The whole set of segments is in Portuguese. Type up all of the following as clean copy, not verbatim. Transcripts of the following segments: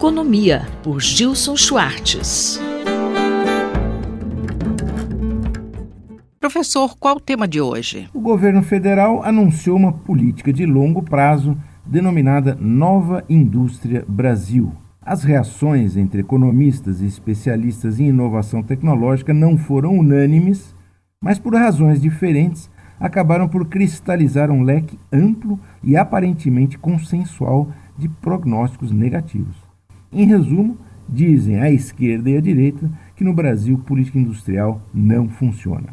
Economia, por Gilson Schwartz. Professor, qual o tema de hoje? O governo federal anunciou uma política de longo prazo denominada Nova Indústria Brasil. As reações entre economistas e especialistas em inovação tecnológica não foram unânimes, mas por razões diferentes acabaram por cristalizar um leque amplo e aparentemente consensual de prognósticos negativos. Em resumo, dizem a esquerda e a direita que no Brasil política industrial não funciona.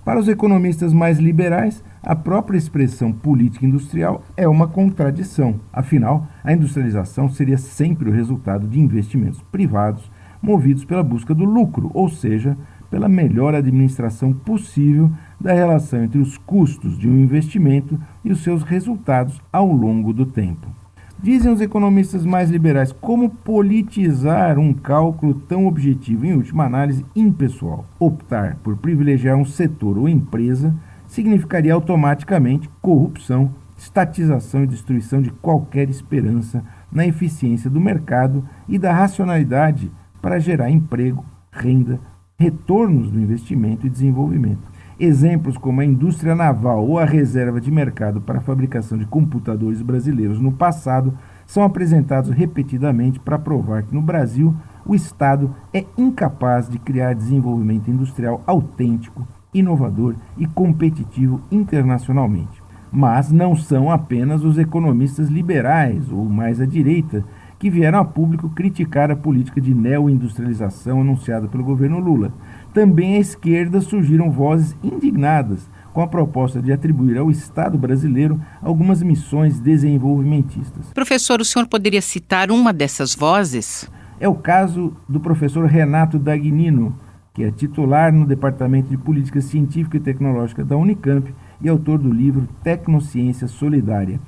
Para os economistas mais liberais, a própria expressão política industrial é uma contradição. Afinal, a industrialização seria sempre o resultado de investimentos privados movidos pela busca do lucro, ou seja, pela melhor administração possível da relação entre os custos de um investimento e os seus resultados ao longo do tempo. Dizem os economistas mais liberais como politizar um cálculo tão objetivo, em última análise, impessoal. Optar por privilegiar um setor ou empresa significaria automaticamente corrupção, estatização e destruição de qualquer esperança na eficiência do mercado e da racionalidade para gerar emprego, renda, retornos do investimento e desenvolvimento. Exemplos como a indústria naval ou a reserva de mercado para a fabricação de computadores brasileiros no passado são apresentados repetidamente para provar que no Brasil o Estado é incapaz de criar desenvolvimento industrial autêntico, inovador e competitivo internacionalmente. Mas não são apenas os economistas liberais ou mais à direita que vieram a público criticar a política de neoindustrialização anunciada pelo governo Lula. Também à esquerda surgiram vozes indignadas com a proposta de atribuir ao Estado brasileiro algumas missões desenvolvimentistas. Professor, o senhor poderia citar uma dessas vozes? É o caso do professor Renato Dagnino, que é titular no Departamento de Política Científica e Tecnológica da Unicamp e autor do livro Tecnociência Solidária.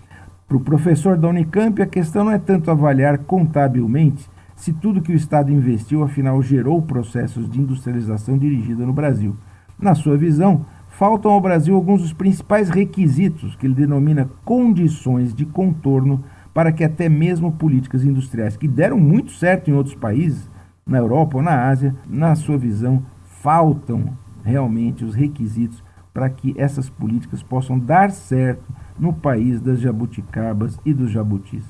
Para o professor da Unicamp, a questão não é tanto avaliar contabilmente se tudo que o Estado investiu, afinal, gerou processos de industrialização dirigida no Brasil. Na sua visão, faltam ao Brasil alguns dos principais requisitos que ele denomina condições de contorno para que até mesmo políticas industriais que deram muito certo em outros países, na Europa ou na Ásia, na sua visão, faltam realmente os requisitos para que essas políticas possam dar certo no país das jabuticabas e dos jabutis.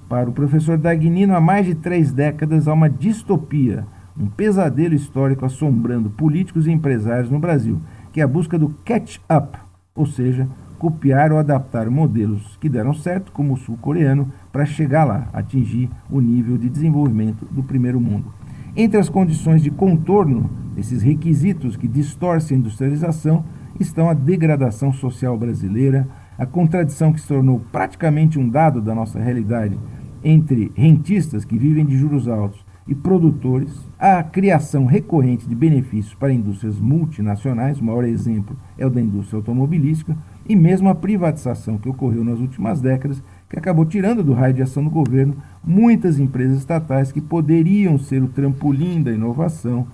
Para o professor Dagnino, há mais de 3 décadas há uma distopia, um pesadelo histórico assombrando políticos e empresários no Brasil, que é a busca do catch-up, ou seja, copiar ou adaptar modelos que deram certo, como o sul-coreano, para chegar lá, atingir o nível de desenvolvimento do primeiro mundo. Entre as condições de contorno, esses requisitos que distorcem a industrialização, estão a degradação social brasileira, a contradição que se tornou praticamente um dado da nossa realidade entre rentistas que vivem de juros altos e produtores, a criação recorrente de benefícios para indústrias multinacionais, o maior exemplo é o da indústria automobilística, e mesmo a privatização que ocorreu nas últimas décadas, que acabou tirando do raio de ação do governo muitas empresas estatais que poderiam ser o trampolim da inovação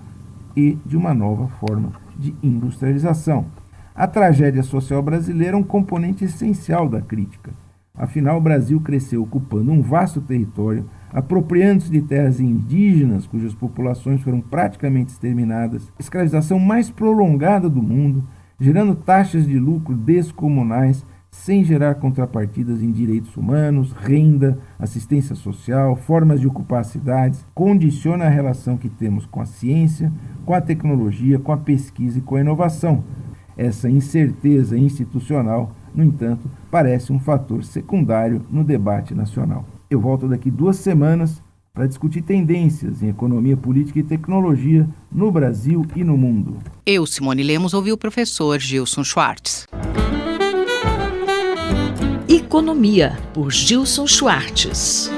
e de uma nova forma de industrialização. A tragédia social brasileira é um componente essencial da crítica. Afinal, o Brasil cresceu ocupando um vasto território, apropriando-se de terras indígenas, cujas populações foram praticamente exterminadas, escravização mais prolongada do mundo, gerando taxas de lucro descomunais, sem gerar contrapartidas em direitos humanos, renda, assistência social, formas de ocupar as cidades, condiciona a relação que temos com a ciência, com a tecnologia, com a pesquisa e com a inovação. Essa incerteza institucional, no entanto, parece um fator secundário no debate nacional. Eu volto daqui 2 semanas para discutir tendências em economia, política e tecnologia no Brasil e no mundo. Eu, Simone Lemos, ouvi o professor Gilson Schwartz. Economia, por Gilson Schwartz.